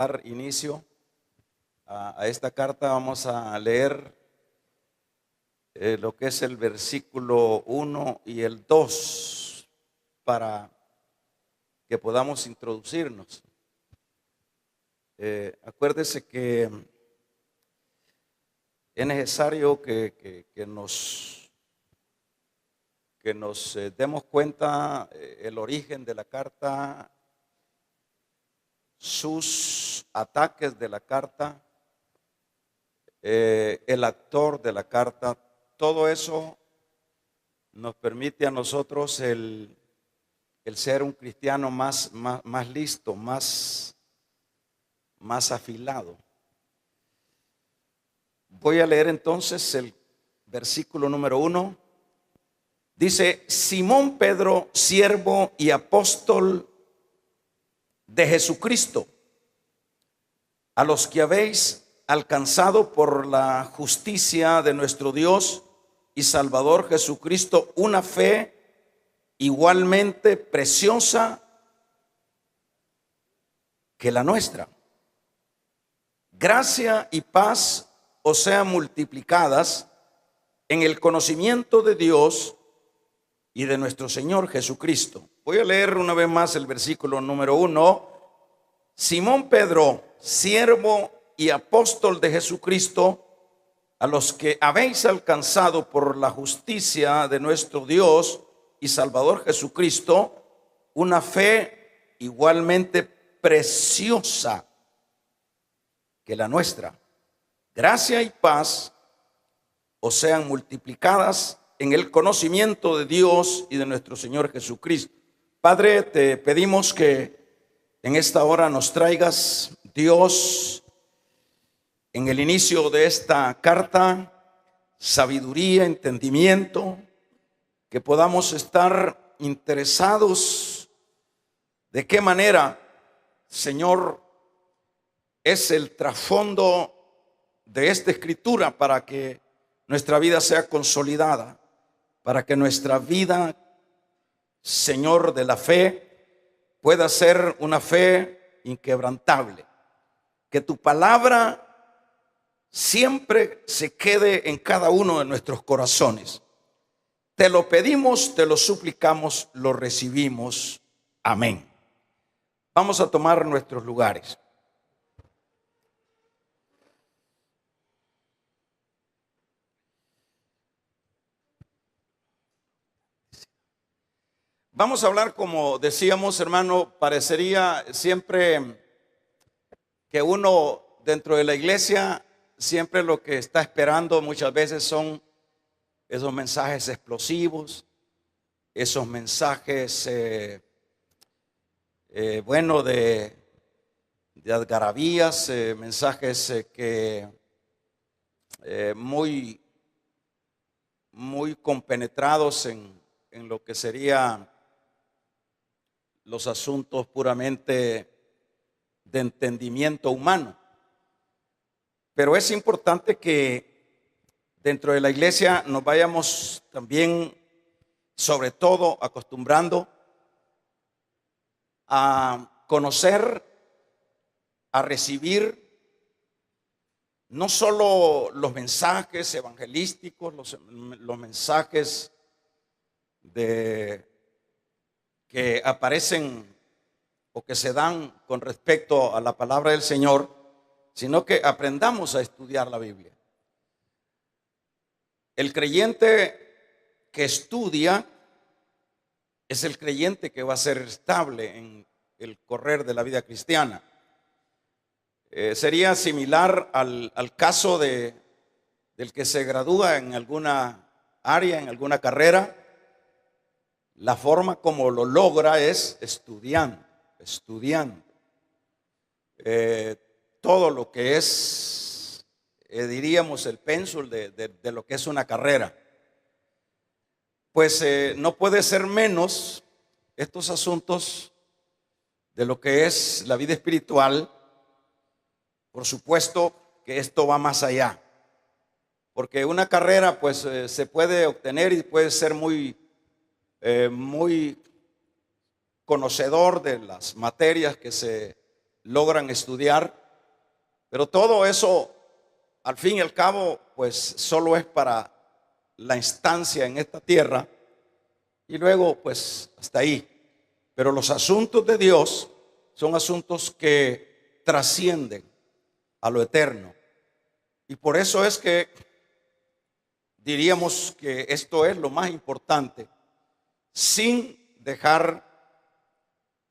dar inicio a esta carta, vamos a leer lo que es el versículo 1 y el 2 para que podamos introducirnos. Acuérdese que es necesario que nos demos cuenta el origen de la carta, sus ataques de la carta, el actor de la carta. Todo eso nos permite a nosotros el ser un cristiano más listo, más afilado. Voy a leer entonces el versículo número 1. Dice: Simón Pedro, siervo y apóstol de Jesucristo, a los que habéis alcanzado por la justicia de nuestro Dios y Salvador Jesucristo una fe igualmente preciosa que la nuestra. Gracia y paz os sean multiplicadas en el conocimiento de Dios y de nuestro Señor Jesucristo. Voy a leer una vez más el versículo número 1. Simón Pedro, siervo y apóstol de Jesucristo, a los que habéis alcanzado por la justicia de nuestro Dios y Salvador Jesucristo una fe igualmente preciosa que la nuestra. Gracia y paz os sean multiplicadas en el conocimiento de Dios y de nuestro Señor Jesucristo. Padre, te pedimos que en esta hora nos traigas, Dios, en el inicio de esta carta, sabiduría, entendimiento, que podamos estar interesados de qué manera, Señor, es el trasfondo de esta escritura para que nuestra vida sea consolidada, para que nuestra vida, Señor, de la fe pueda ser una fe inquebrantable. Que tu palabra siempre se quede en cada uno de nuestros corazones. Te lo pedimos, te lo suplicamos, lo recibimos. Amén. Vamos a tomar nuestros lugares. Vamos a hablar, como decíamos, hermano, parecería siempre que uno dentro de la iglesia siempre lo que está esperando muchas veces son esos mensajes explosivos, esos mensajes, de algarabías, mensajes que muy compenetrados en lo que sería los asuntos puramente de entendimiento humano. Pero es importante que dentro de la iglesia nos vayamos también, sobre todo, acostumbrando a conocer, a recibir no solo los mensajes evangelísticos, los mensajes que aparecen o que se dan con respecto a la palabra del Señor, sino que aprendamos a estudiar la Biblia. El creyente que estudia es el creyente que va a ser estable en el correr de la vida cristiana. Sería similar al caso del que se gradúa en alguna área, en alguna carrera. La forma como lo logra es estudiando. Todo lo que es, diríamos, el pénsul de lo que es una carrera. Pues no puede ser menos estos asuntos de lo que es la vida espiritual. Por supuesto que esto va más allá, porque una carrera pues se puede obtener y puede ser muy conocedor de las materias que se logran estudiar, pero todo eso, al fin y al cabo, pues solo es para la instancia en esta tierra y luego pues hasta ahí. Pero los asuntos de Dios son asuntos que trascienden a lo eterno. Y por eso es que diríamos que esto es lo más importante, sin dejar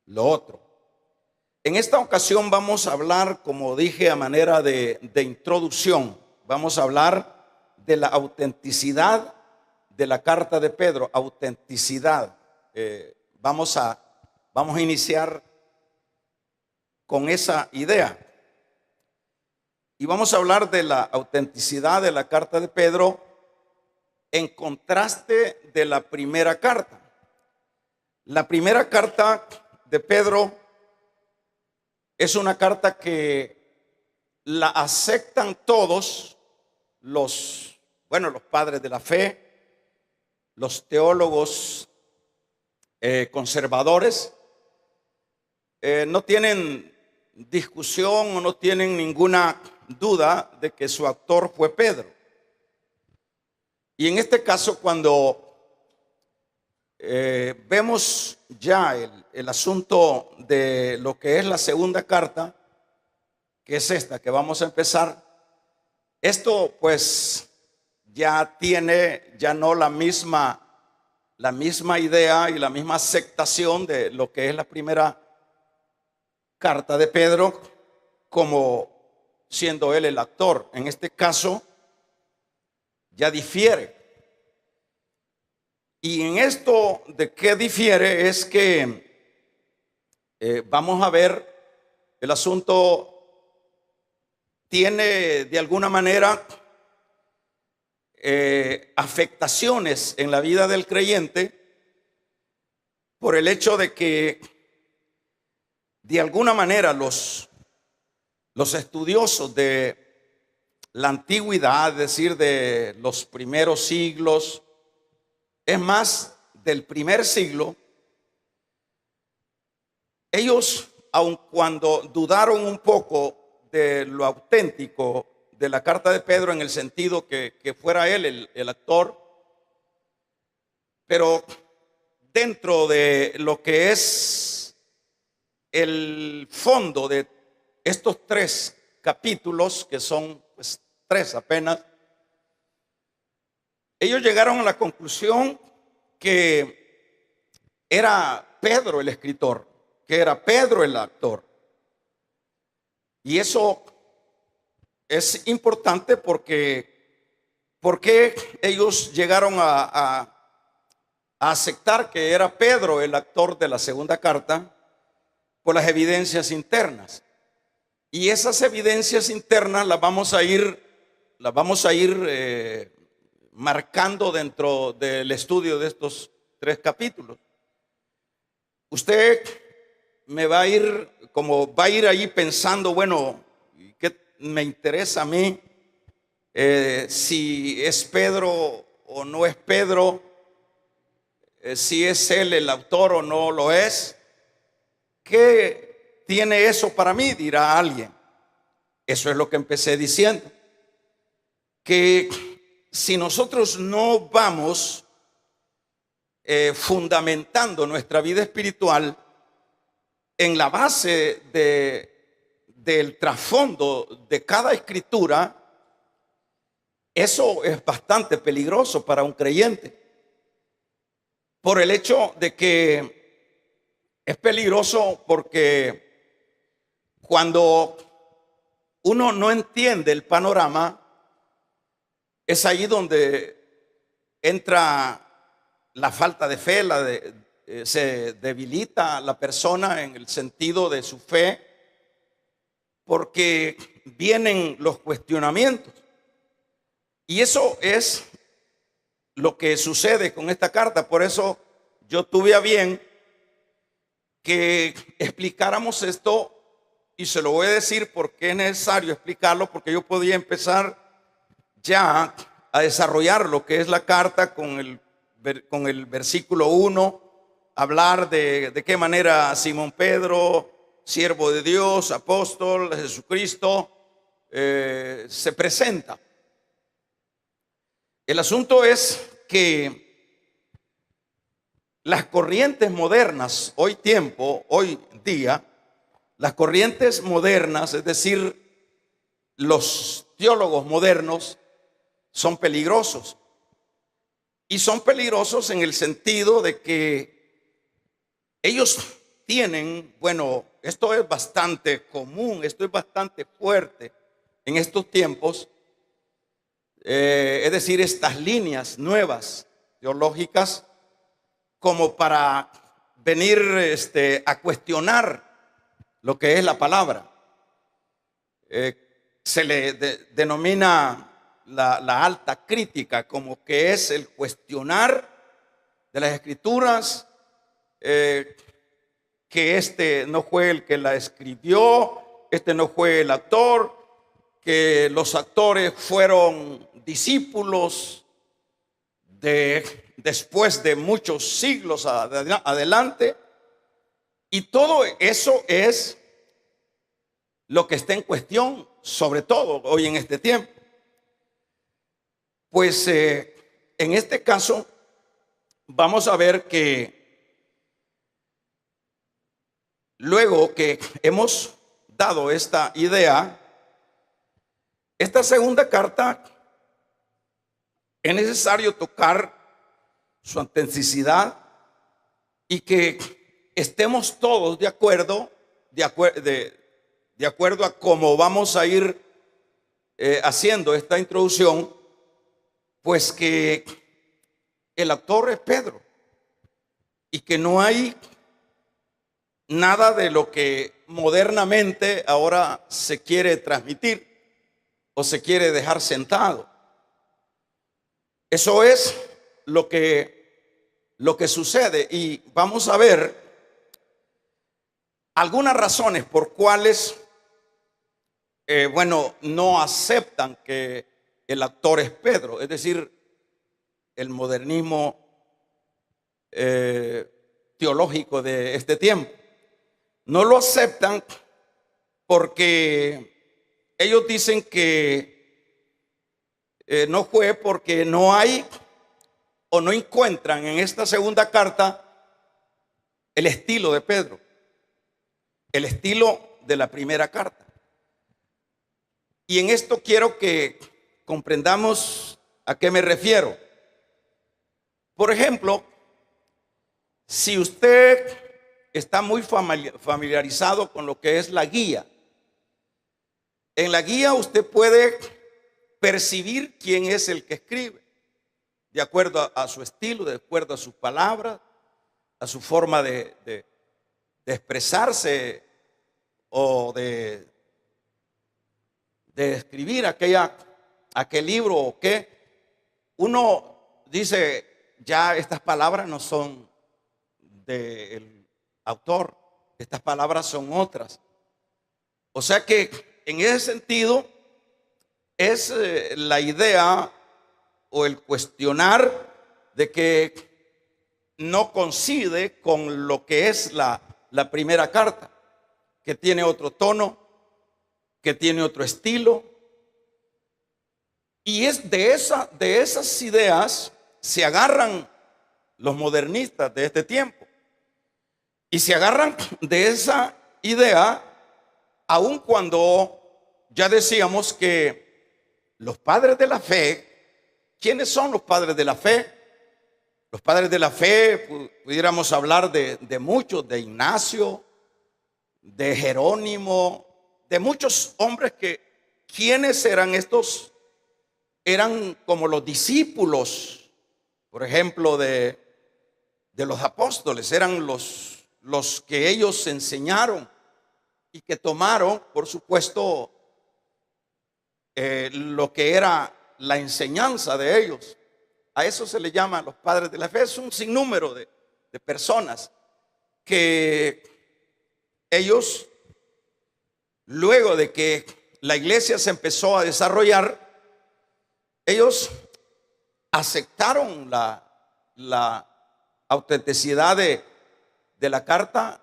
lo otro. En esta ocasión vamos a hablar, como dije, a manera de introducción. Vamos a hablar de la autenticidad de la carta de Pedro. Autenticidad. Vamos a iniciar con esa idea. Y vamos a hablar de la autenticidad de la carta de Pedro en contraste de la primera carta. La primera carta de Pedro es una carta que la aceptan todos los padres de la fe, los teólogos conservadores. No tienen discusión o no tienen ninguna duda de que su autor fue Pedro. Y en este caso, cuando vemos ya el asunto de lo que es la segunda carta, que es esta que vamos a empezar, esto pues ya tiene ya no la misma idea y la misma aceptación de lo que es la primera carta de Pedro, como siendo él el autor. En este caso ya difiere. Y en esto de qué difiere es que vamos a ver, el asunto tiene de alguna manera afectaciones en la vida del creyente por el hecho de que de alguna manera los estudiosos de la antigüedad, es decir, de los primeros siglos, es más, del primer siglo, ellos, aun cuando dudaron un poco de lo auténtico de la carta de Pedro en el sentido que fuera él el actor, pero dentro de lo que es el fondo de estos 3 capítulos, que son pues 3 apenas, ellos llegaron a la conclusión que era Pedro el escritor, que era Pedro el actor. Y eso es importante porque ellos llegaron a aceptar que era Pedro el actor de la segunda carta por las evidencias internas. Y esas evidencias internas las vamos a ir marcando dentro del estudio de estos 3 capítulos. Usted va a ir ahí pensando, bueno, ¿qué me interesa a mí? Si es Pedro o no es Pedro, si es él el autor o no lo es. ¿Qué tiene eso para mí?, dirá alguien. Eso es lo que empecé diciendo, que si nosotros no vamos fundamentando nuestra vida espiritual en la base del trasfondo de cada escritura, eso es bastante peligroso para un creyente, por el hecho de que es peligroso porque cuando uno no entiende el panorama, es ahí donde entra la falta de fe, se debilita la persona en el sentido de su fe, porque vienen los cuestionamientos. Y eso es lo que sucede con esta carta. Por eso yo tuve a bien que explicáramos esto, y se lo voy a decir porque es necesario explicarlo, porque yo podía empezar ya a desarrollar lo que es la carta con el versículo 1, hablar de qué manera Simón Pedro siervo de Dios, apóstol de Jesucristo, se presenta. El asunto es que las corrientes modernas, hoy día, las corrientes modernas, es decir, los teólogos modernos, son peligrosos. Y son peligrosos en el sentido de que ellos tienen, bueno, esto es bastante común, esto es bastante fuerte en estos tiempos, es decir, estas líneas nuevas teológicas, como para venir a cuestionar lo que es la palabra. Se le denomina la alta crítica, como que es el cuestionar de las escrituras, que no fue el que la escribió, no fue el actor, que los actores fueron discípulos después de muchos siglos adelante, y todo eso es lo que está en cuestión, sobre todo hoy en este tiempo. Pues en este caso vamos a ver que luego que hemos dado esta idea, esta segunda carta es necesario tocar su autenticidad y que estemos todos de acuerdo a cómo vamos a ir haciendo esta introducción. Pues que el autor es Pedro y que no hay nada de lo que modernamente ahora se quiere transmitir o se quiere dejar sentado. Eso es lo que sucede, y vamos a ver algunas razones por cuales no aceptan que el actor es Pedro, es decir, el modernismo teológico de este tiempo. No lo aceptan porque ellos dicen que no fue porque no hay o no encuentran en esta segunda carta el estilo de Pedro, el estilo de la primera carta. Y en esto quiero que comprendamos a qué me refiero. Por ejemplo, si usted está muy familiarizado con lo que es la guía, en la guía usted puede percibir quién es el que escribe, de acuerdo a su estilo, de acuerdo a sus palabras, a su forma de expresarse o de escribir aquel libro, o que uno dice, ya estas palabras no son del autor, estas palabras son otras. O sea que en ese sentido es la idea o el cuestionar de que no coincide con lo que es la primera carta, que tiene otro tono, que tiene otro estilo. Y es de esas ideas se agarran los modernistas de este tiempo. Y se agarran de esa idea aun cuando ya decíamos que los padres de la fe, ¿quiénes son los padres de la fe? Los padres de la fe, pudiéramos hablar de muchos, de Ignacio, de Jerónimo, de muchos hombres ¿quiénes eran estos? Eran como los discípulos, por ejemplo, de los apóstoles. Eran los que ellos enseñaron y que tomaron, por supuesto, lo que era la enseñanza de ellos. A eso se le llama los padres de la fe. Es un sinnúmero de personas que ellos, luego de que la iglesia se empezó a desarrollar, ellos aceptaron la autenticidad de la carta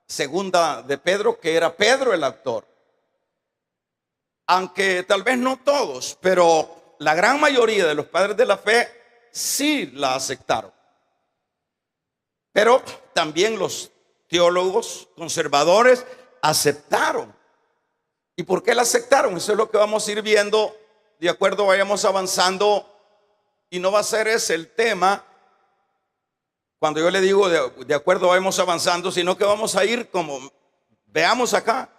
segunda de Pedro, que era Pedro el autor. Aunque tal vez no todos, pero la gran mayoría de los padres de la fe sí la aceptaron. Pero también los teólogos conservadores aceptaron. ¿Y por qué la aceptaron? Eso es lo que vamos a ir viendo de acuerdo vayamos avanzando. Y no va a ser ese el tema cuando yo le digo de acuerdo vayamos avanzando, sino que vamos a ir como veamos acá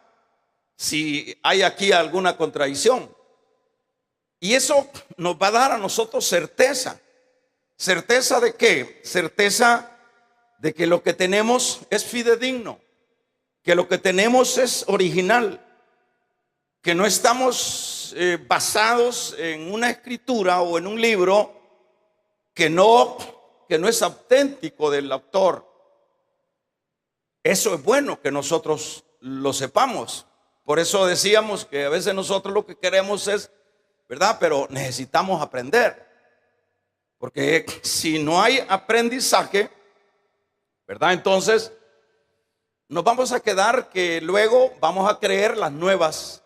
si hay aquí alguna contradicción. Y eso nos va a dar a nosotros certeza. ¿Certeza de qué? Certeza de que lo que tenemos es fidedigno, que lo que tenemos es original, que no estamos basados en una escritura o en un libro que no es auténtico del autor. Eso es bueno que nosotros lo sepamos. Por eso decíamos que a veces nosotros lo que queremos es, ¿verdad? Pero necesitamos aprender. Porque si no hay aprendizaje, ¿verdad? Entonces nos vamos a quedar que luego vamos a creer las nuevas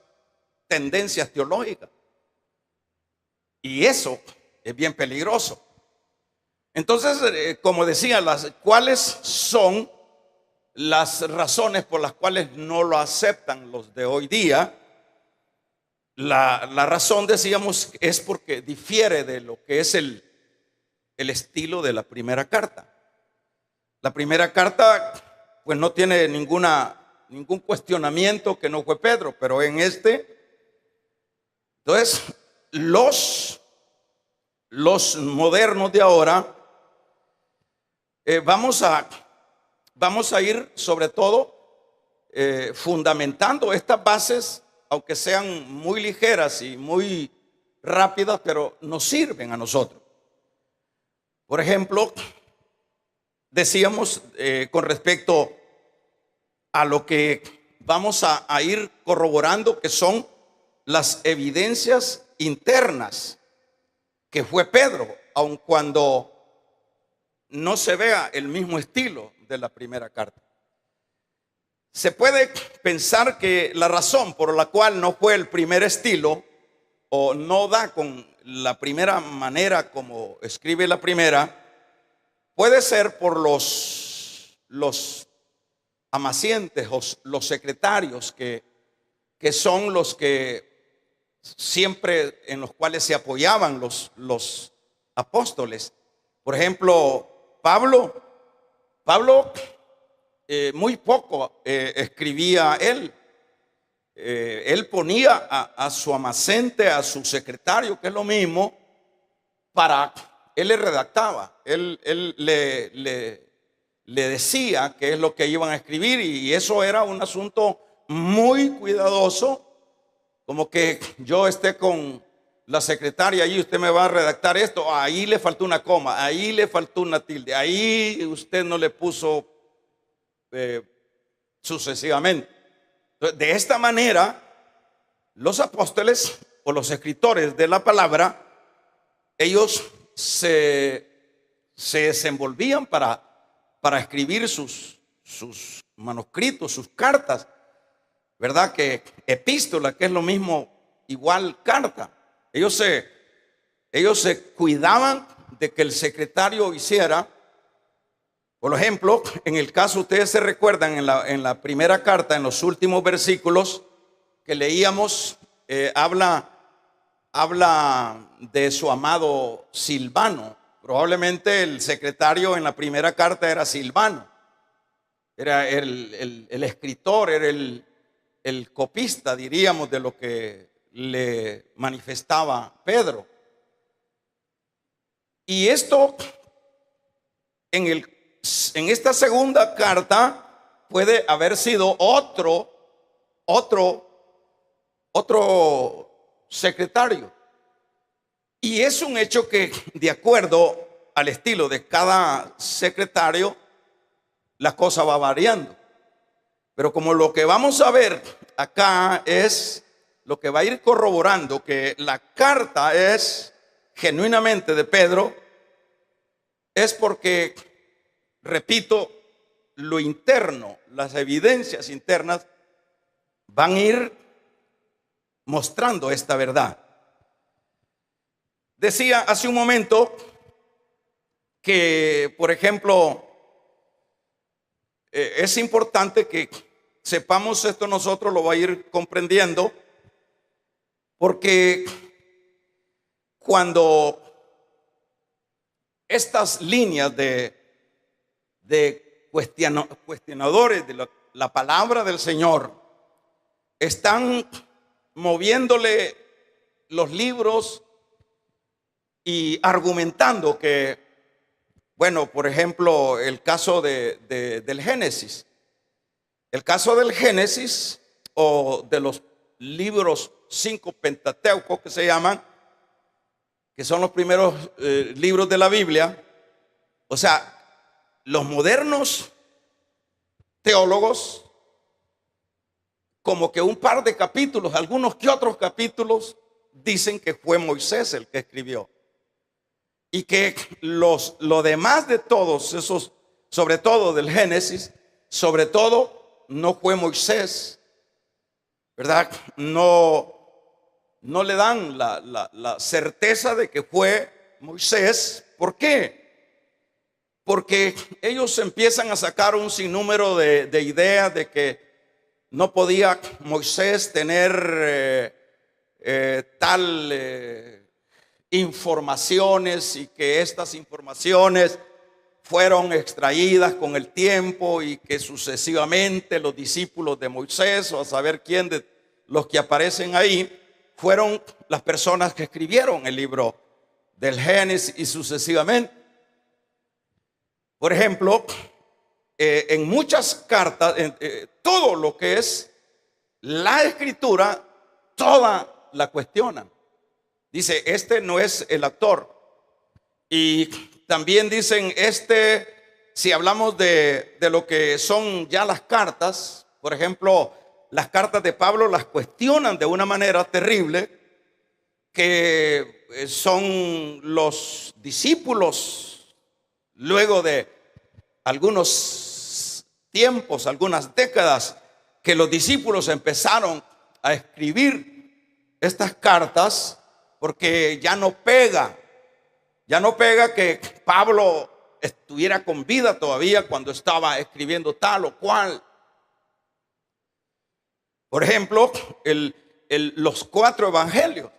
tendencias teológicas. Y eso es bien peligroso. Entonces, como decía, ¿cuáles son las razones por las cuales no lo aceptan los de hoy día? La razón, decíamos, es porque difiere de lo que es el estilo de la primera carta. La primera carta pues no tiene ningún cuestionamiento que no fue Pedro, pero en entonces los modernos de ahora vamos a ir sobre todo fundamentando estas bases, aunque sean muy ligeras y muy rápidas, pero nos sirven a nosotros. Por ejemplo, decíamos con respecto a lo que vamos a ir corroborando, que son las evidencias internas que fue Pedro, aun cuando no se vea el mismo estilo de la primera carta. Se puede pensar que la razón por la cual no fue el primer estilo o no da con la primera manera como escribe la primera, puede ser por los amacientes o los secretarios que son los que siempre en los cuales se apoyaban los apóstoles. Por ejemplo, Pablo muy poco escribía él. Él ponía a su amacente, a su secretario, que es lo mismo, él le redactaba, él le decía qué es lo que iban a escribir, y eso era un asunto muy cuidadoso, como que yo esté con la secretaria y usted me va a redactar esto, ahí le faltó una coma, ahí le faltó una tilde, ahí usted no le puso sucesivamente. Entonces, de esta manera, los apóstoles o los escritores de la palabra, ellos se desenvolvían para escribir sus manuscritos, sus cartas, ¿verdad? Que epístola, que es lo mismo, igual carta. Ellos se cuidaban de que el secretario hiciera. Por ejemplo, en el caso, ustedes se recuerdan en la primera carta, en los últimos versículos que leíamos, habla de su amado Silvano. Probablemente el secretario en la primera carta era Silvano. Era el escritor, era el copista, diríamos, de lo que le manifestaba Pedro. Y esto en esta segunda carta puede haber sido otro secretario. Y es un hecho que, de acuerdo al estilo de cada secretario, la cosa va variando. Pero como lo que vamos a ver acá es lo que va a ir corroborando que la carta es genuinamente de Pedro, es porque, repito, lo interno, las evidencias internas van a ir mostrando esta verdad. Decía hace un momento que, por ejemplo, es importante que sepamos esto, nosotros lo va a ir comprendiendo, porque cuando estas líneas de cuestionadores de la palabra del Señor están moviéndole los libros y argumentando que, bueno, por ejemplo, el caso del Génesis. El caso del Génesis, o de los libros 5 Pentateucos que se llaman, que son los primeros libros de la Biblia. O sea, los modernos teólogos, como que un par de capítulos, algunos que otros capítulos, dicen que fue Moisés el que escribió. Y que lo demás de todos esos, sobre todo del Génesis, sobre todo no fue Moisés, ¿verdad? No le dan la certeza de que fue Moisés. ¿Por qué? Porque ellos empiezan a sacar un sinnúmero de ideas de que no podía Moisés tener informaciones, y que estas informaciones fueron extraídas con el tiempo, y que sucesivamente los discípulos de Moisés, o a saber quién de los que aparecen ahí, fueron las personas que escribieron el libro del Génesis y sucesivamente. Por ejemplo, en muchas cartas, todo lo que es la escritura, toda la cuestionan. Dice, este no es el autor. Y también dicen, si hablamos de lo que son ya las cartas, por ejemplo, las cartas de Pablo las cuestionan de una manera terrible, que son los discípulos, luego de algunos tiempos, algunas décadas, que los discípulos empezaron a escribir estas cartas, porque ya no pega que Pablo estuviera con vida todavía cuando estaba escribiendo tal o cual. Por ejemplo, los 4 evangelios.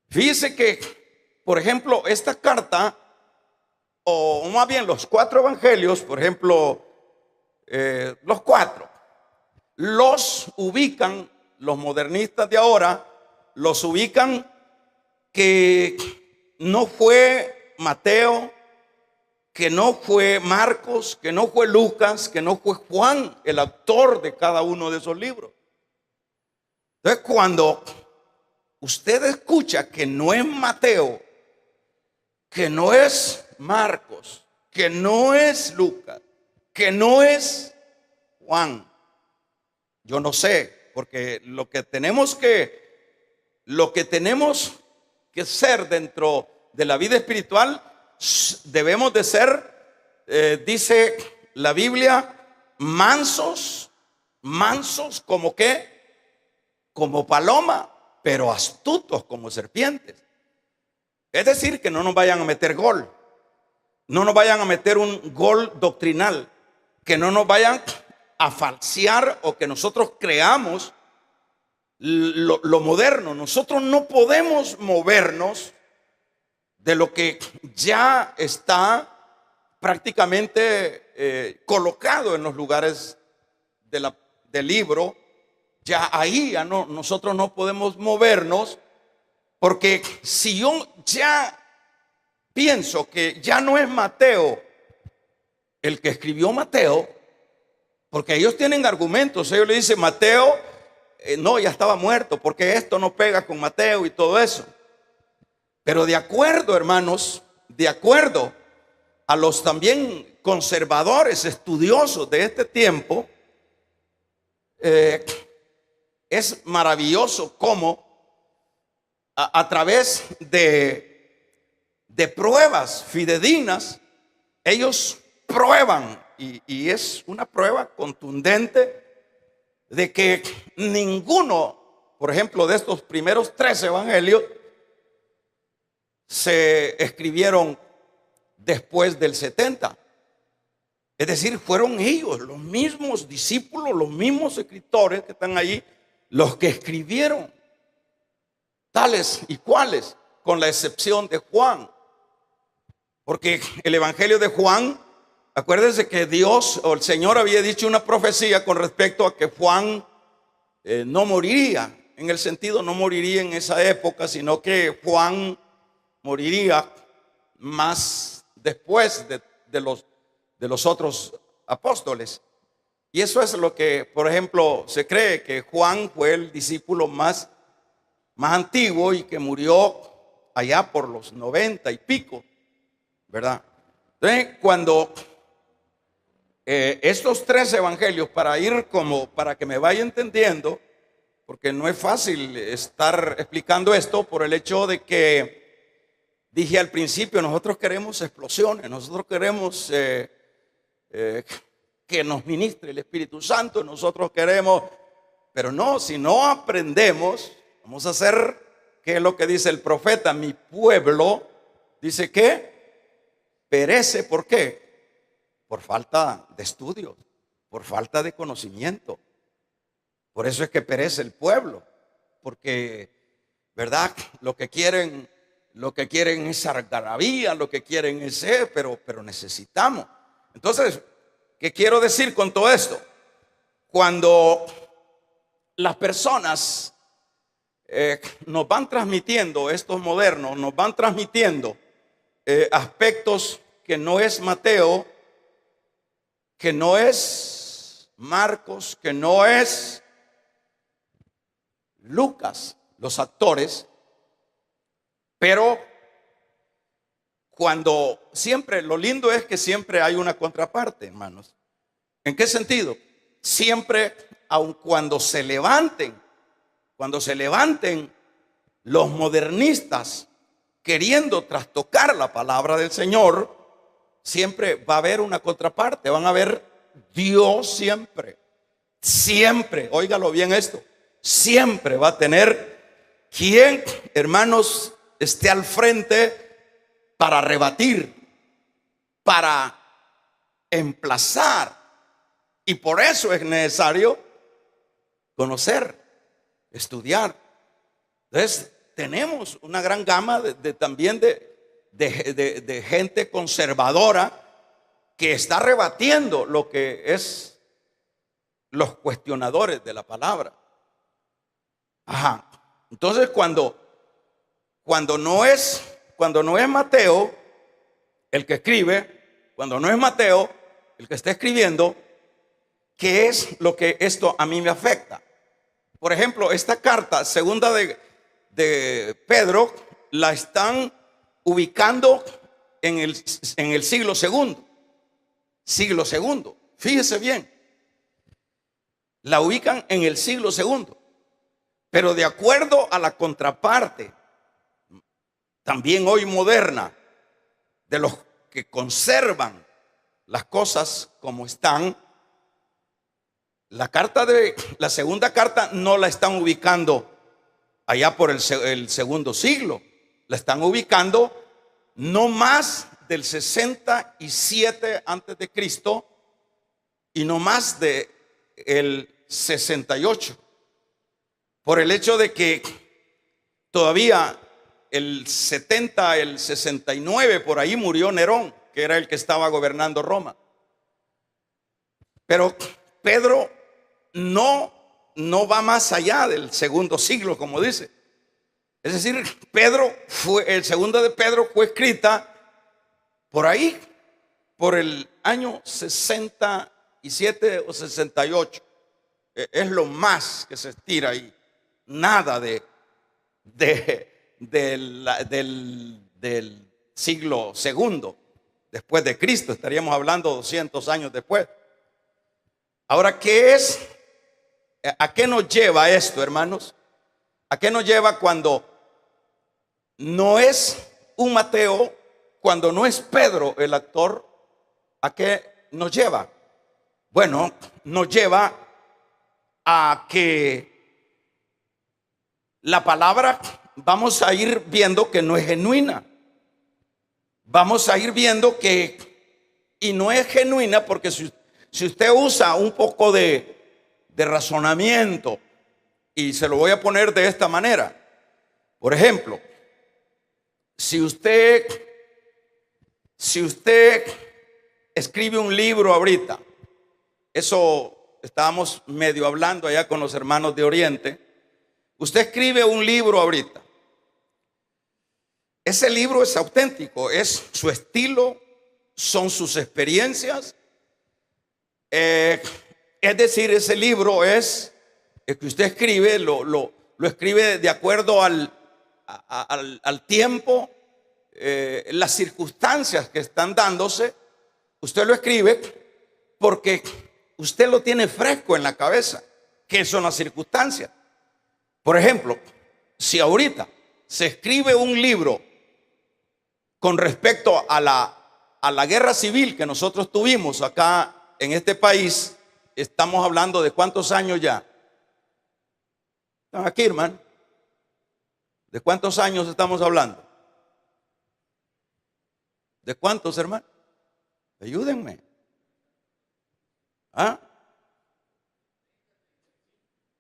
Fíjese que, por ejemplo, esta carta, o más bien los 4 evangelios, por ejemplo, los 4, los ubican los modernistas de ahora, los ubican que no fue Mateo, que no fue Marcos, que no fue Lucas, que no fue Juan el autor de cada uno de esos libros. Entonces, cuando usted escucha que no es Mateo, que no es Marcos, que no es Lucas, que no es Juan, yo no sé, porque lo que tenemos que ser dentro de la vida espiritual, debemos de ser, dice la Biblia, mansos como qué, como paloma, pero astutos como serpientes. Es decir, que no nos vayan a meter gol, no nos vayan a meter un gol doctrinal, que no nos vayan a falsear, o que nosotros creamos lo moderno. Nosotros no podemos movernos de lo que ya está prácticamente colocado en los lugares del libro. Ya ahí nosotros no podemos movernos, porque si yo ya pienso que ya no es Mateo el que escribió Mateo, porque ellos tienen argumentos, ellos le dicen Mateo, no, ya estaba muerto, porque esto no pega con Mateo y todo eso. Pero de acuerdo, hermanos, de acuerdo a los también conservadores, estudiosos de este tiempo, es maravilloso cómo a través de pruebas fidedignas, ellos prueban y es una prueba contundente de que ninguno, por ejemplo, de estos primeros 3 evangelios se escribieron después del 70. Es decir, fueron ellos, los mismos discípulos, los mismos escritores que están allí, los que escribieron, tales y cuales, con la excepción de Juan. Porque el evangelio de Juan, acuérdense que Dios o el Señor había dicho una profecía con respecto a que Juan no moriría. En el sentido, no moriría en esa época, sino que Juan moriría más después de los otros apóstoles. Y eso es lo que, por ejemplo, se cree que Juan fue el discípulo más antiguo y que murió allá por los 90 y pico, ¿verdad? Entonces, cuando estos 3 evangelios, para que me vaya entendiendo, porque no es fácil estar explicando esto por el hecho de que dije al principio, nosotros queremos explosiones, nosotros queremos que nos ministre el Espíritu Santo, nosotros queremos, pero no, si no aprendemos, vamos a hacer, ¿qué es lo que dice el profeta? Mi pueblo, dice que perece, ¿por qué? Por falta de estudios, por falta de conocimiento. Por eso es que perece el pueblo, porque, ¿verdad? Lo que quieren es algarabía, lo que quieren es pero necesitamos. Entonces, ¿qué quiero decir con todo esto? Cuando las personas nos van transmitiendo, estos modernos, nos van transmitiendo aspectos que no es Mateo, que no es Marcos, que no es Lucas, los actores, pero cuando siempre, lo lindo es que siempre hay una contraparte, hermanos. ¿En qué sentido? Siempre, aun cuando se levanten los modernistas queriendo trastocar la palabra del Señor, siempre va a haber una contraparte, van a ver Dios siempre, óigalo bien esto, siempre va a tener quien, hermanos, esté al frente para rebatir, para emplazar. Y por eso es necesario conocer, estudiar. Entonces tenemos una gran gama también de gente conservadora que está rebatiendo lo que es los cuestionadores de la palabra. Ajá. Entonces cuando no es Mateo el que escribe, cuando no es Mateo el que está escribiendo, ¿qué es lo que esto a mí me afecta? Por ejemplo, esta carta, segunda de Pedro, la están ubicando en el siglo segundo. Fíjese bien. La ubican en el siglo segundo. Pero de acuerdo a la contraparte, también hoy moderna, de los que conservan las cosas como están, la segunda carta no la están ubicando allá por el segundo siglo, la están ubicando no más del 67 antes de Cristo y no más de el 68, por el hecho de que todavía el 70, el 69 por ahí murió Nerón, que era el que estaba gobernando Roma. Pero Pedro no va más allá del segundo siglo, como dice. Es decir, el segundo de Pedro fue escrita por ahí, por el año 67 o 68. Es lo más que se estira ahí. Nada del siglo segundo después de Cristo. Estaríamos hablando 200 años después. Ahora, ¿a qué nos lleva esto, hermanos? ¿A qué nos lleva cuando no es un Mateo, cuando no es Pedro el actor? ¿A qué nos lleva? Bueno, nos lleva a que la palabra vamos a ir viendo que no es genuina. Vamos a ir viendo y no es genuina porque si usted usa un poco de razonamiento, y se lo voy a poner de esta manera. Por ejemplo, si usted escribe un libro ahorita, eso estábamos medio hablando allá con los hermanos de Oriente. Usted escribe un libro ahorita. Ese libro es auténtico, es su estilo, son sus experiencias. Es decir, ese libro es el que usted escribe, lo escribe de acuerdo al tiempo, las circunstancias que están dándose. Usted lo escribe porque usted lo tiene fresco en la cabeza, que son las circunstancias. Por ejemplo, si ahorita se escribe un libro con respecto a la guerra civil que nosotros tuvimos acá en este país, estamos hablando de ¿cuántos años ya? ¿Están aquí, hermano? ¿De cuántos años estamos hablando? ¿De cuántos, hermano? Ayúdenme. ¿Ah?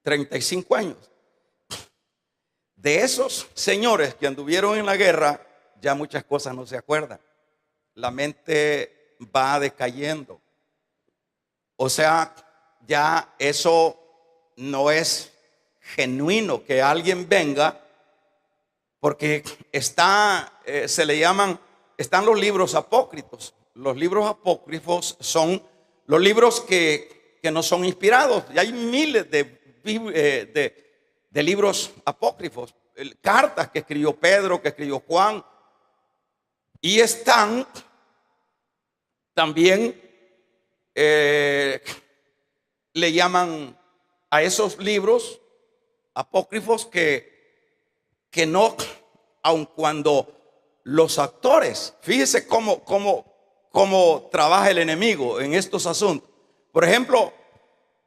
35 años. De esos señores que anduvieron en la guerra, ya muchas cosas no se acuerdan. La mente va decayendo. O sea, ya eso no es genuino que alguien venga, porque se le llaman, están los libros apócrifos. Los libros apócrifos son los libros que no son inspirados. Y hay miles de libros apócrifos, cartas que escribió Pedro, que escribió Juan. Y están también, le llaman a esos libros apócrifos que no, aun cuando los actores, fíjese cómo trabaja el enemigo en estos asuntos. Por ejemplo,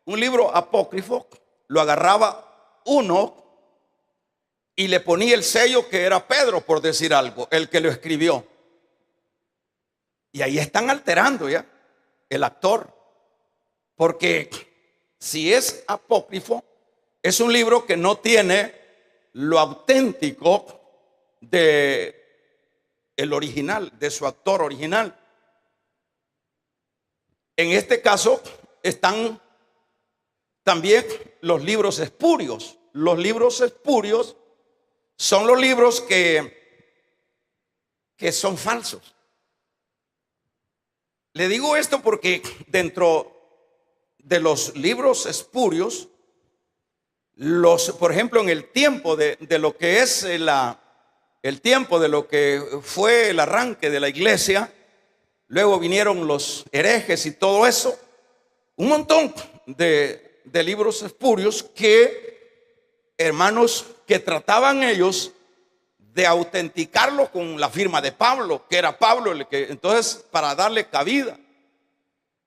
un libro apócrifo lo agarraba uno y le ponía el sello que era Pedro, por decir algo, el que lo escribió. Y ahí están alterando ya el actor, porque si es apócrifo, es un libro que no tiene lo auténtico de el original, de su actor original. En este caso están también los libros espurios. Los libros espurios son los libros que son falsos. Le digo esto porque dentro de los libros espurios, por ejemplo, en el tiempo de lo que es el tiempo de lo que fue el arranque de la iglesia, luego vinieron los herejes y todo eso, un montón de libros espurios hermanos, que trataban ellos de autenticarlo con la firma de Pablo, que era Pablo el que, entonces, para darle cabida.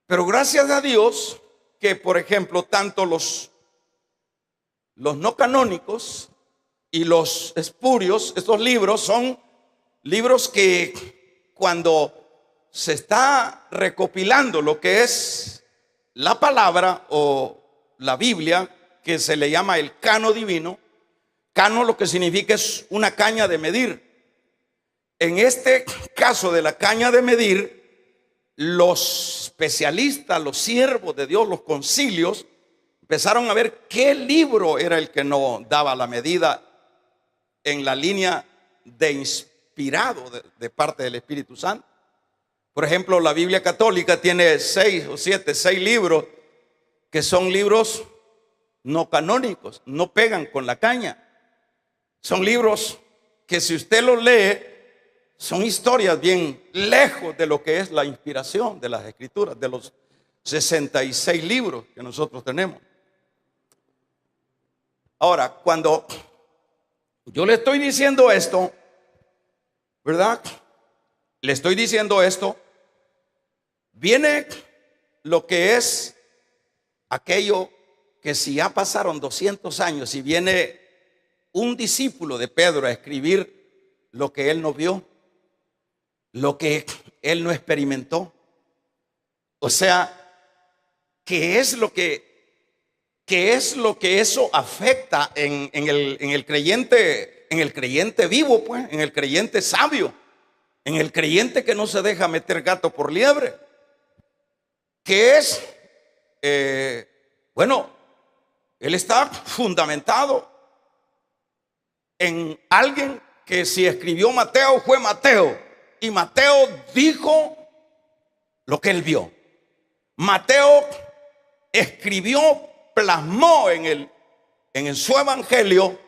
Pero gracias a Dios que, por ejemplo, tanto los no canónicos y los espurios, estos libros son libros que cuando se está recopilando lo que es la palabra o la Biblia, que se le llama el cano divino. Cano lo que significa es una caña de medir. En este caso de la caña de medir, los especialistas, los siervos de Dios, los concilios, empezaron a ver qué libro era el que no daba la medida en la línea de inspirado de parte del Espíritu Santo. Por ejemplo, la Biblia católica tiene 6 libros que son libros no canónicos, no pegan con la caña. Son libros que si usted los lee, son historias bien lejos de lo que es la inspiración de las escrituras, de los 66 libros que nosotros tenemos. Ahora, cuando yo le estoy diciendo esto, ¿verdad? Le estoy diciendo esto, viene lo que es aquello que si ya pasaron 200 años y viene un discípulo de Pedro a escribir lo que él no vio, lo que él no experimentó. O sea, ¿qué es lo que eso afecta en el creyente vivo, pues, en el creyente sabio, en el creyente que no se deja meter gato por liebre? ¿Qué es? Bueno, él está fundamentado en alguien que si escribió Mateo fue Mateo, y Mateo dijo lo que él vio. Mateo escribió, plasmó en su evangelio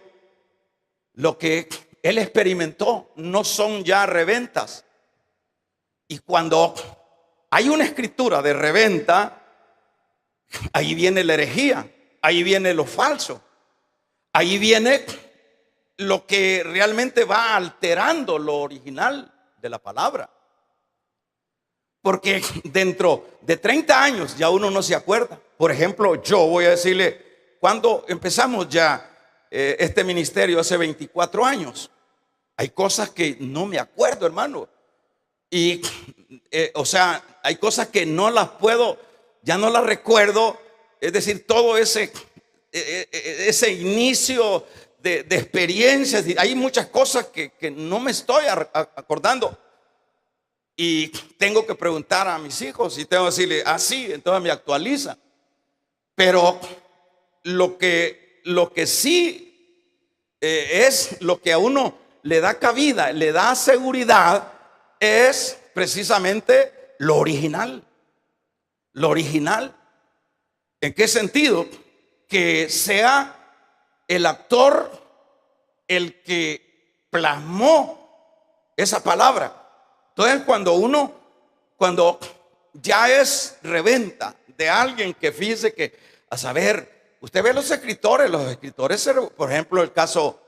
lo que él experimentó. No son ya reventas. Y cuando hay una escritura de reventa, ahí viene la herejía, ahí viene lo falso, ahí viene lo que realmente va alterando lo original de la palabra. Porque dentro de 30 años ya uno no se acuerda. Por ejemplo, yo voy a decirle, cuando empezamos ya este ministerio hace 24 años, hay cosas que no me acuerdo, hermano. Y o sea, hay cosas que no las puedo, ya no las recuerdo. Es decir, todo ese inicio de experiencias, hay muchas cosas que no me estoy acordando. Y tengo que preguntar a mis hijos y tengo que decirle así, entonces me actualiza. Pero lo que sí es lo que a uno le da cabida, le da seguridad, es precisamente lo original. Lo original. ¿En qué sentido? Que sea el actor el que plasmó esa palabra. Entonces cuando ya es reventa de alguien que fíjese que, a saber, usted ve los escritores, por ejemplo, el caso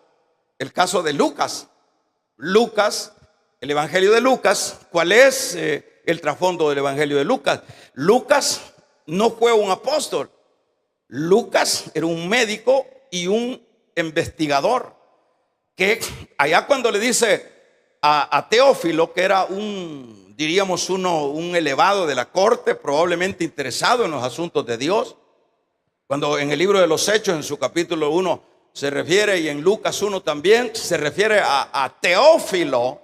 de Lucas, el evangelio de Lucas. ¿Cuál es el trasfondo del evangelio de Lucas? Lucas no fue un apóstol. Lucas era un médico y un investigador, que allá cuando le dice a Teófilo, que era un elevado de la corte, probablemente interesado en los asuntos de Dios, cuando en el libro de los Hechos, en su capítulo 1, se refiere, y en Lucas 1 también, se refiere a Teófilo.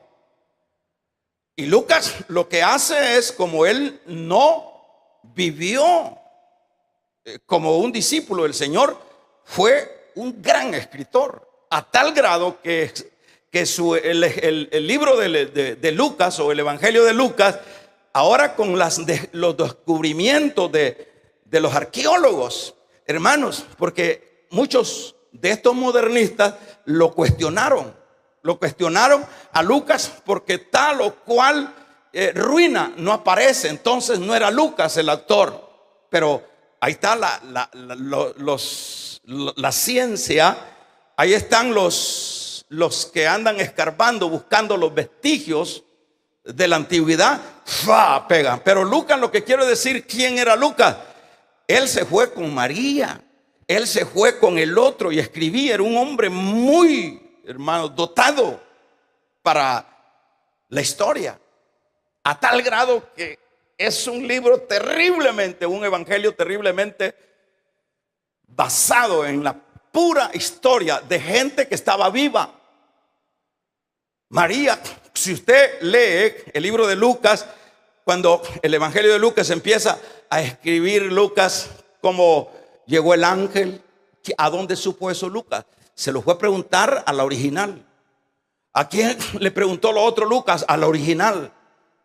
Y Lucas lo que hace es, como él no vivió como un discípulo del Señor, fue un gran escritor, a tal grado que el libro de Lucas, o el evangelio de Lucas, ahora con los descubrimientos de los arqueólogos, hermanos, porque muchos de estos modernistas lo cuestionaron a Lucas, porque tal o cual ruina no aparece, entonces no era Lucas el actor. Pero ahí está la ciencia, ahí están los que andan escarbando, buscando los vestigios de la antigüedad, pegan. Pero Lucas, lo que quiero decir, ¿quién era Lucas? Él se fue con María, él se fue con el otro y escribía. Era un hombre muy, hermano, dotado para la historia, a tal grado que es un libro un evangelio terriblemente basado en la pura historia de gente que estaba viva. María, si usted lee el libro de Lucas, cuando el evangelio de Lucas empieza a escribir Lucas cómo llegó el ángel, ¿a dónde supo eso Lucas? Se lo fue a preguntar a la original. ¿A quién le preguntó lo otro Lucas? A la original.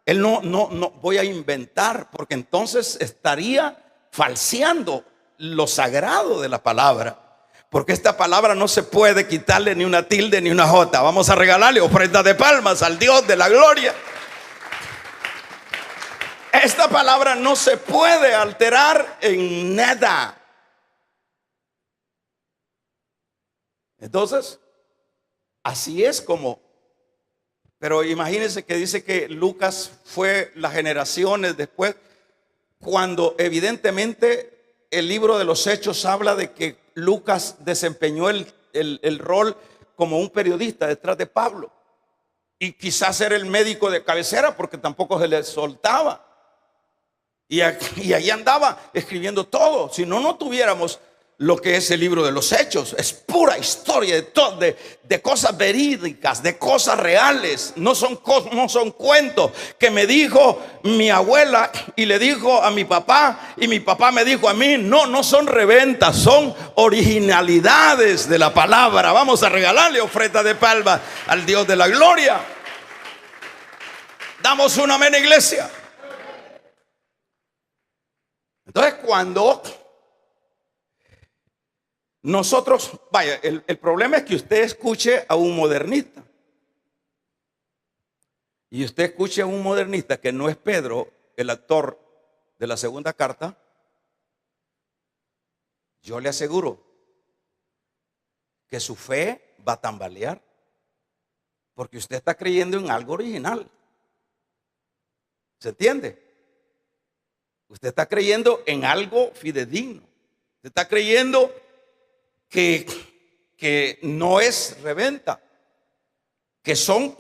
Él no voy a inventar, porque entonces estaría falseando lo sagrado de la palabra. Porque esta palabra no se puede quitarle ni una tilde ni una jota. Vamos a regalarle ofrenda de palmas al Dios de la gloria. Esta palabra no se puede alterar en nada. Entonces, así es como. Pero imagínense que dice que Lucas fue las generaciones después cuando evidentemente el libro de los Hechos habla de que Lucas desempeñó el rol como un periodista detrás de Pablo, y quizás era el médico de cabecera porque tampoco se le soltaba, y ahí andaba escribiendo todo. Si no, no tuviéramos lo que es el libro de los Hechos. Es pura historia de cosas verídicas, de cosas reales. No son cuentos que me dijo mi abuela y le dijo a mi papá y mi papá me dijo a mí. No son reventas, son originalidades de la palabra. Vamos a regalarle ofrenda de palmas al Dios de la gloria. Damos un amén, iglesia. Entonces, cuando nosotros, vaya, el problema es que usted escuche a un modernista, y usted escuche a un modernista que no es Pedro, el actor de la segunda carta. Yo le aseguro que su fe va a tambalear, porque usted está creyendo en algo original. ¿Se entiende? Usted está creyendo en algo fidedigno. Usted está creyendo que no es reventa, que son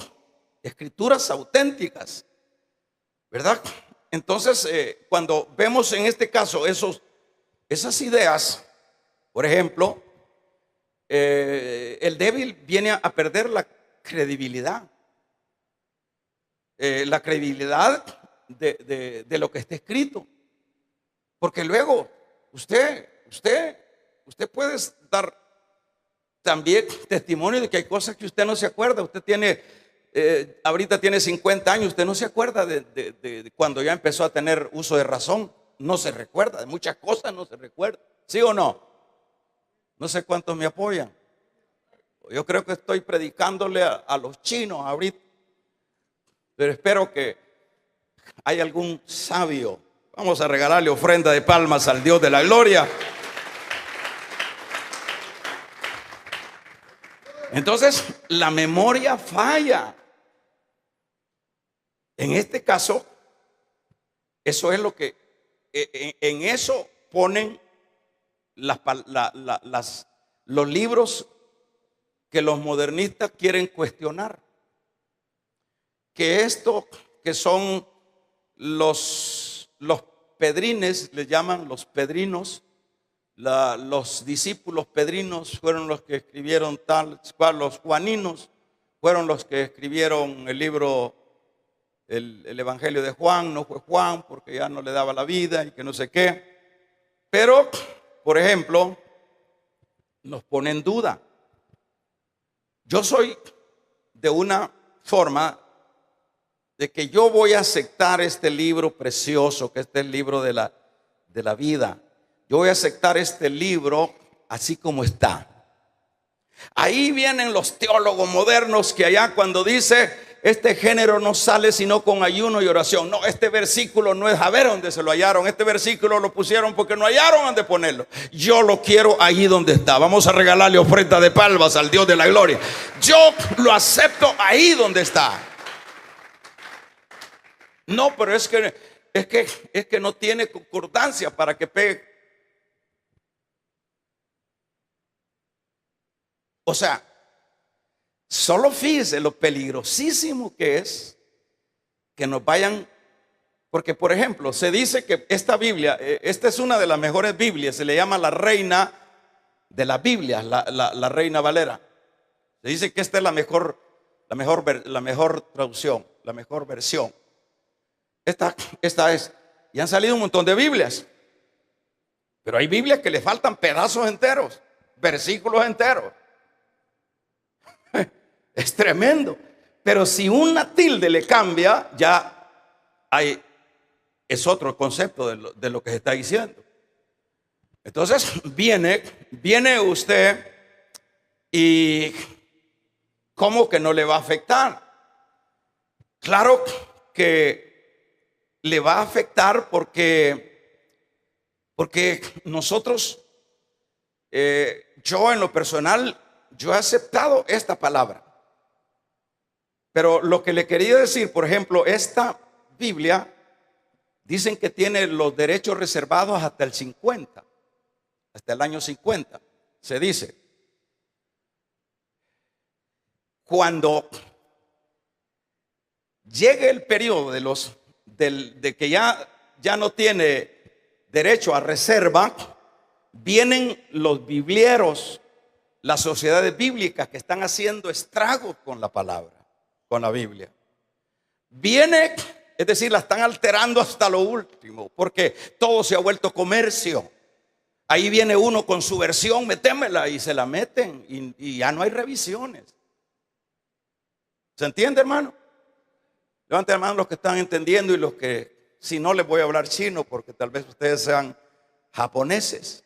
escrituras auténticas, ¿verdad? Entonces, cuando vemos en este caso esas ideas, por ejemplo, el débil viene a perder la credibilidad de lo que está escrito, porque luego usted puede dar también testimonio de que hay cosas que usted no se acuerda. Usted tiene, ahorita tiene 50 años, usted no se acuerda de cuando ya empezó a tener uso de razón. No se recuerda, de muchas cosas no se recuerda. ¿Sí o no? No sé cuántos me apoyan. Yo creo que estoy predicándole a los chinos ahorita, pero espero que haya algún sabio. Vamos a regalarle ofrenda de palmas al Dios de la gloria. Entonces, la memoria falla. En este caso, eso es lo que, en eso ponen los libros que los modernistas quieren cuestionar. Que esto, que son los pedrines, les llaman los pedrinos. Los discípulos pedrinos fueron los que escribieron tal cual. Los juaninos fueron los que escribieron el libro, el Evangelio de Juan. No fue Juan porque ya no le daba la vida y que no sé qué. Pero, por ejemplo, nos pone en duda. Yo soy de una forma de que yo voy a aceptar este libro precioso, que este es el libro de la vida. Yo voy a aceptar este libro así como está. Ahí vienen los teólogos modernos que allá cuando dice este género no sale sino con ayuno y oración. No, este versículo no es a ver dónde se lo hallaron. Este versículo lo pusieron porque no hallaron dónde ponerlo. Yo lo quiero ahí donde está. Vamos a regalarle ofrenda de palmas al Dios de la gloria. Yo lo acepto ahí donde está. No, pero es que no tiene concordancia para que pegue. O sea, solo fíjese lo peligrosísimo que es que nos vayan, porque por ejemplo, se dice que esta Biblia, esta es una de las mejores Biblias, se le llama la reina de las Biblias, la Reina Valera. Se dice que esta es la mejor traducción, la mejor versión. Esta es, y han salido un montón de Biblias, pero hay Biblias que le faltan pedazos enteros, versículos enteros. Es tremendo. Pero si una tilde le cambia, ya es otro concepto de lo que se está diciendo. Entonces viene usted y ¿cómo que no le va a afectar? Claro que le va a afectar porque nosotros, yo en lo personal, yo he aceptado esta palabra. Pero lo que le quería decir, por ejemplo, esta Biblia dicen que tiene los derechos reservados hasta el 50, hasta el año 50. Se dice, cuando llegue el periodo de que ya no tiene derecho a reserva, vienen los biblieros, las sociedades bíblicas que están haciendo estragos con la palabra, con la Biblia. Viene, es decir, la están alterando hasta lo último, porque todo se ha vuelto comercio. Ahí viene uno con su versión, metémela, y se la meten, y ya no hay revisiones. ¿Se entiende, hermano? Levanten la mano los que están entendiendo, y los que, si no, les voy a hablar chino, porque tal vez ustedes sean japoneses.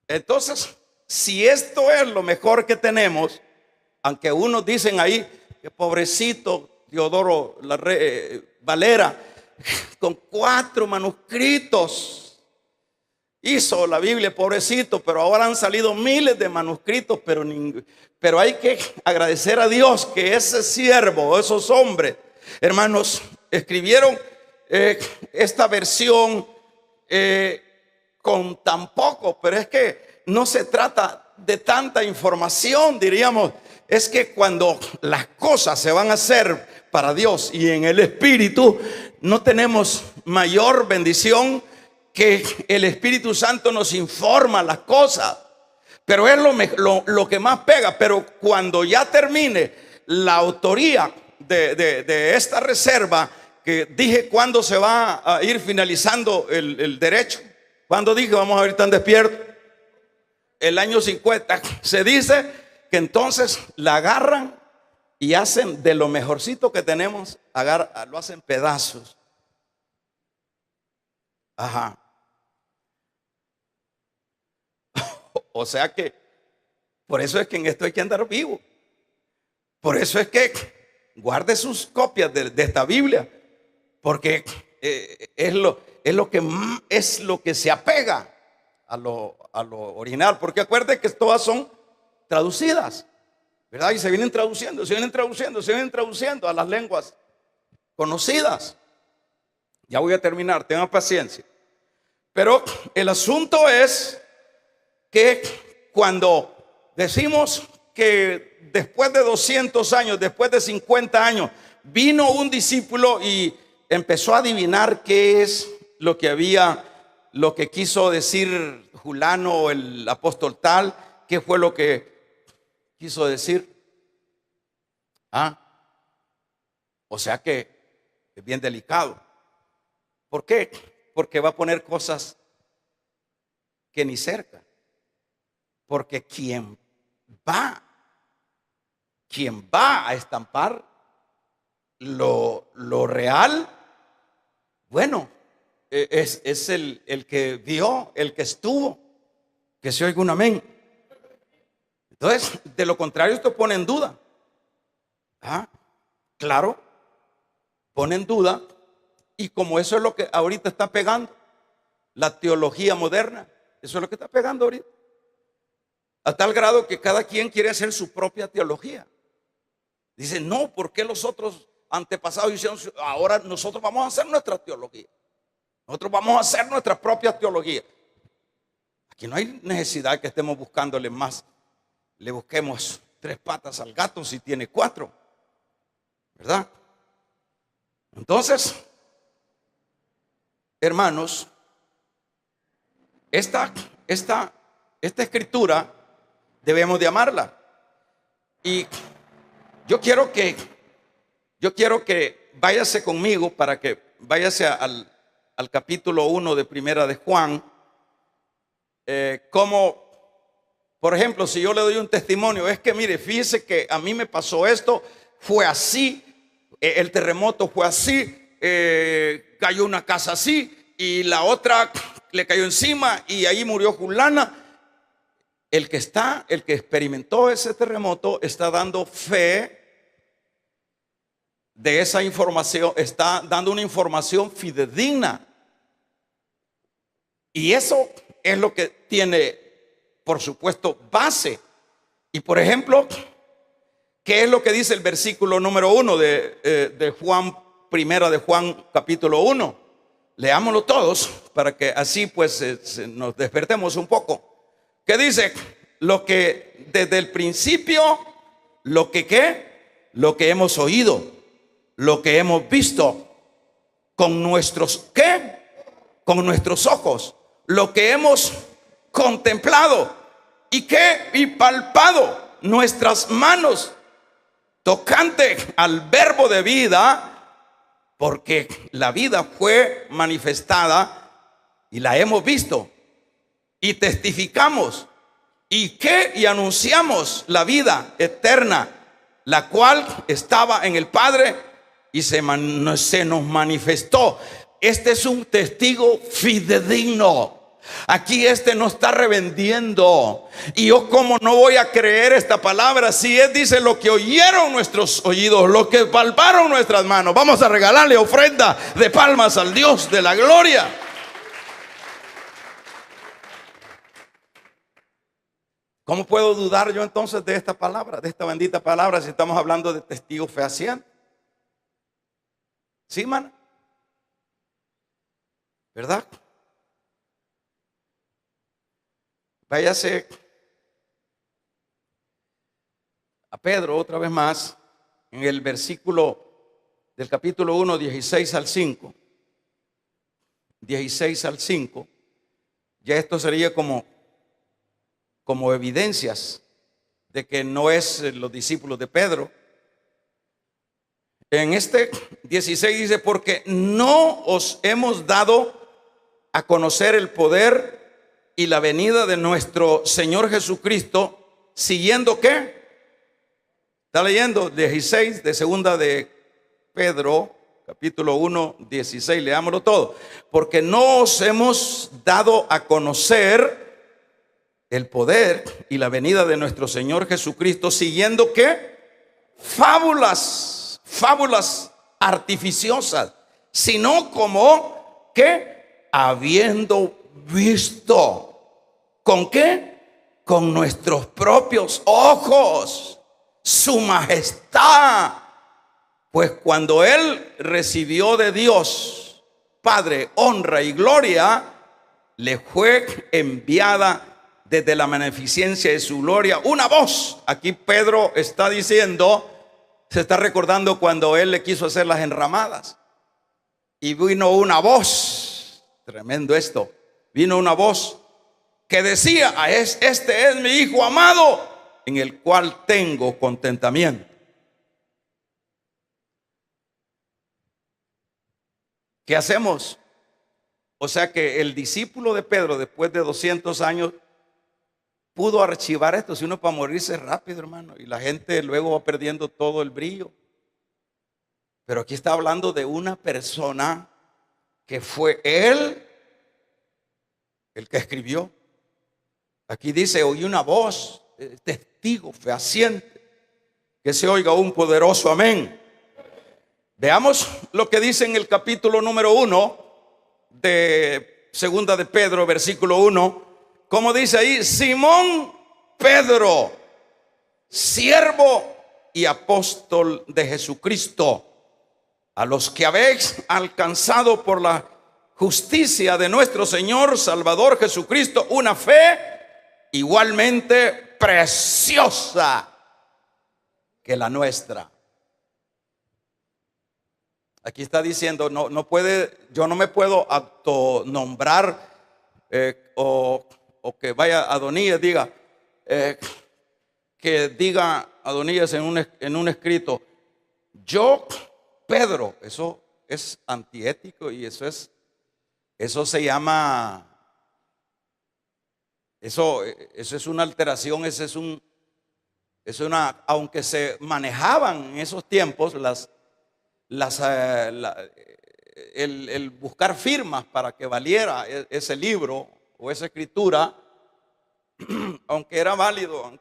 Entonces, si esto es lo mejor que tenemos, aunque unos dicen ahí que pobrecito Teodoro Valera, con 4 manuscritos hizo la Biblia, pobrecito, pero ahora han salido miles de manuscritos, pero hay que agradecer a Dios que ese siervo, esos hombres, hermanos, escribieron esta versión con tan poco. Pero es que no se trata de tanta información, diríamos. Es que cuando las cosas se van a hacer para Dios y en el Espíritu, no tenemos mayor bendición que el Espíritu Santo nos informa las cosas. Pero es lo que más pega. Pero cuando ya termine la autoría de esta reserva, que dije cuándo se va a ir finalizando el derecho, cuando dije vamos a ir tan despiertos, el año 50, se dice que entonces la agarran y hacen de lo mejorcito que tenemos, lo hacen pedazos. Ajá. O sea que por eso es que en esto hay que andar vivo. Por eso es que guarde sus copias de esta Biblia, porque es lo que se apega a lo original. Porque acuerde que todas son traducidas, ¿verdad? Y se vienen traduciendo a las lenguas conocidas. Ya voy a terminar, tengan paciencia. Pero el asunto es que cuando decimos que después de 200 años, después de 50 años, vino un discípulo y empezó a adivinar qué es lo que quiso decir Julano, el apóstol tal, qué fue lo que quiso decir. O sea que es bien delicado. ¿Por qué? Porque va a poner cosas que ni cerca. Porque quien va a estampar lo real, bueno, es el que vio, el que estuvo. Que se oiga un amén. Entonces, de lo contrario, esto pone en duda. Claro, pone en duda. Y como eso es lo que ahorita está pegando, la teología moderna, eso es lo que está pegando ahorita. A tal grado que cada quien quiere hacer su propia teología. Dice, no, ¿por qué los otros antepasados hicieron? Ahora nosotros vamos a hacer nuestra teología. Nosotros vamos a hacer nuestra propia teología. Aquí no hay necesidad que estemos buscándole más. Le busquemos 3 patas al gato si tiene 4, ¿verdad? Entonces, hermanos, esta escritura debemos de amarla. Y yo quiero que váyase conmigo, para que váyase al capítulo 1 de Primera de Juan. Como, por ejemplo, si yo le doy un testimonio, es que mire, fíjese que a mí me pasó esto, fue así, el terremoto fue así, cayó una casa así y la otra le cayó encima y ahí murió fulana. El que experimentó ese terremoto está dando fe de esa información, está dando una información fidedigna. Y eso es lo que tiene, por supuesto, base. Y por ejemplo, ¿qué es lo que dice el versículo número 1 de Juan primera de Juan capítulo 1. Leámoslo todos para que así pues nos despertemos un poco. Que dice, lo que desde el principio, lo que ¿qué? Lo que hemos oído, lo que hemos visto con nuestros ¿qué? Con nuestros ojos, lo que hemos contemplado y ¿qué? Y palpado nuestras manos tocante al verbo de vida, porque la vida fue manifestada y la hemos visto y testificamos y anunciamos la vida eterna, la cual estaba en el Padre y se nos manifestó. Este es un testigo fidedigno. Aquí no está revendiendo. Y yo, como no voy a creer esta palabra, si dice lo que oyeron nuestros oídos, lo que palparon nuestras manos. Vamos a regalarle ofrenda de palmas al Dios de la gloria. ¿Cómo puedo dudar yo entonces de esta palabra, de esta bendita palabra, si estamos hablando de testigos fehacientes? ¿Sí, hermano? ¿Verdad? Váyase a Pedro otra vez más, en el versículo del capítulo 1, 16 al 5. 16 al 5. Ya esto sería como evidencias de que no es los discípulos de Pedro. En este 16 dice, porque no os hemos dado a conocer el poder y la venida de nuestro Señor Jesucristo, siguiendo ¿qué? Está leyendo 16 de segunda de Pedro, capítulo 1, 16, leámoslo todo. Porque no os hemos dado a conocer el poder y la venida de nuestro Señor Jesucristo, siguiendo ¿qué? Fábulas artificiosas, sino como ¿qué? Habiendo visto. ¿Con qué? Con nuestros propios ojos su majestad. Pues cuando él recibió de Dios Padre honra y gloria, le fue enviada desde la magnificencia de su gloria una voz. Aquí Pedro está diciendo, se está recordando cuando él le quiso hacer las enramadas y vino una voz. Tremendo esto. Vino una voz que decía, este es mi hijo amado, en el cual tengo contentamiento. ¿Qué hacemos? O sea que el discípulo de Pedro, después de 200 años, pudo archivar esto, si uno para morirse rápido, hermano, y la gente luego va perdiendo todo el brillo. Pero aquí está hablando de una persona que fue él el que escribió. Aquí dice, oí una voz, testigo fehaciente, que se oiga un poderoso amén. Veamos lo que dice en el capítulo número 1 de segunda de Pedro, versículo 1. Como dice ahí, Simón Pedro, siervo y apóstol de Jesucristo, a los que habéis alcanzado por la justicia de nuestro Señor Salvador Jesucristo una fe igualmente preciosa que la nuestra. Aquí está diciendo, yo no me puedo autonombrar o que vaya Adonías diga, que diga Adonías en un escrito, yo Pedro. Eso es antiético y eso se llama, eso es una alteración, aunque se manejaban en esos tiempos el buscar firmas para que valiera ese libro o esa escritura, aunque era válido,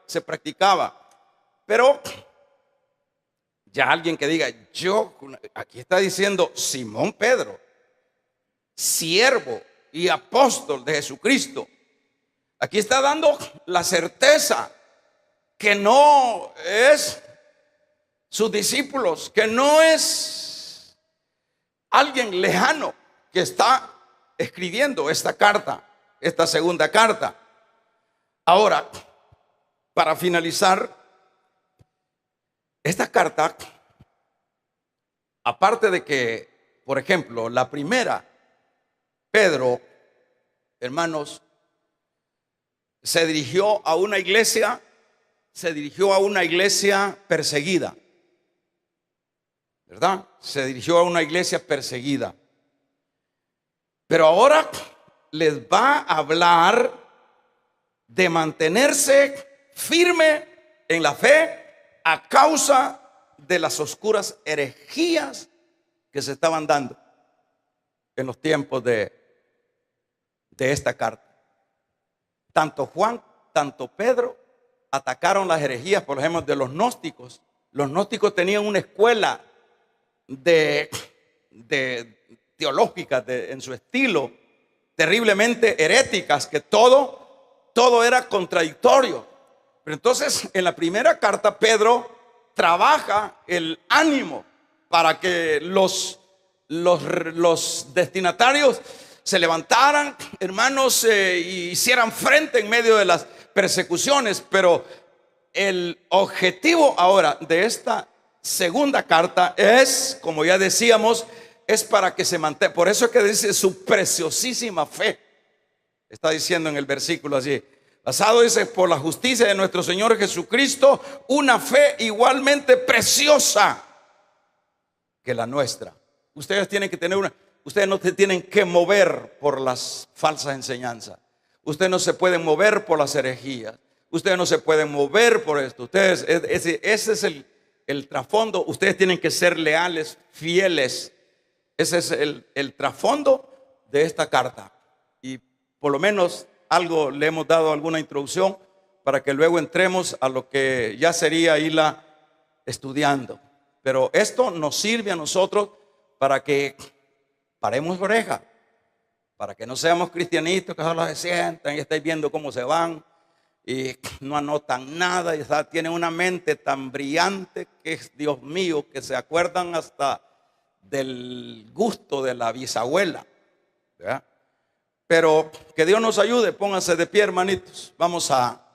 se practicaba. Pero ya alguien que diga, aquí está diciendo Simón Pedro, siervo y apóstol de Jesucristo. Aquí está dando la certeza que no es sus discípulos, que no es alguien lejano que está escribiendo esta carta, esta segunda carta. Ahora, para finalizar, esta carta, aparte de que, por ejemplo, la primera, Pedro, hermanos, se dirigió a una iglesia perseguida, ¿verdad? Se dirigió a una iglesia perseguida. Pero ahora les va a hablar de mantenerse firme en la fe a causa de las oscuras herejías que se estaban dando en los tiempos de esta carta. Tanto Juan, tanto Pedro atacaron las herejías, por ejemplo, de los gnósticos. Los gnósticos tenían una escuela teológica en su estilo, terriblemente heréticas, que todo era contradictorio. Pero entonces, en la primera carta, Pedro trabaja el ánimo para que los destinatarios se levantaran, hermanos, y hicieran frente en medio de las persecuciones. Pero el objetivo ahora de esta segunda carta es, como ya decíamos, es para que se mantenga. Por eso es que dice su preciosísima fe. Está diciendo en el versículo así: basado, dice, por la justicia de nuestro Señor Jesucristo, una fe igualmente preciosa que la nuestra. Ustedes tienen que tener ustedes no se tienen que mover por las falsas enseñanzas. Ustedes no se pueden mover por las herejías. Ustedes no se pueden mover por esto. Ustedes, ese es el trasfondo. Ustedes tienen que ser leales, fieles. Ese es el trasfondo de esta carta. Y por lo menos algo le hemos dado, alguna introducción, para que luego entremos a lo que ya sería irla estudiando. Pero esto nos sirve a nosotros para que paremos oreja, para que no seamos cristianitos que solo se sientan y estáis viendo cómo se van y no anotan nada y tienen una mente tan brillante que es, Dios mío, que se acuerdan hasta del gusto de la bisabuela, ¿verdad? Pero que Dios nos ayude. Pónganse de pie, hermanitos. Vamos a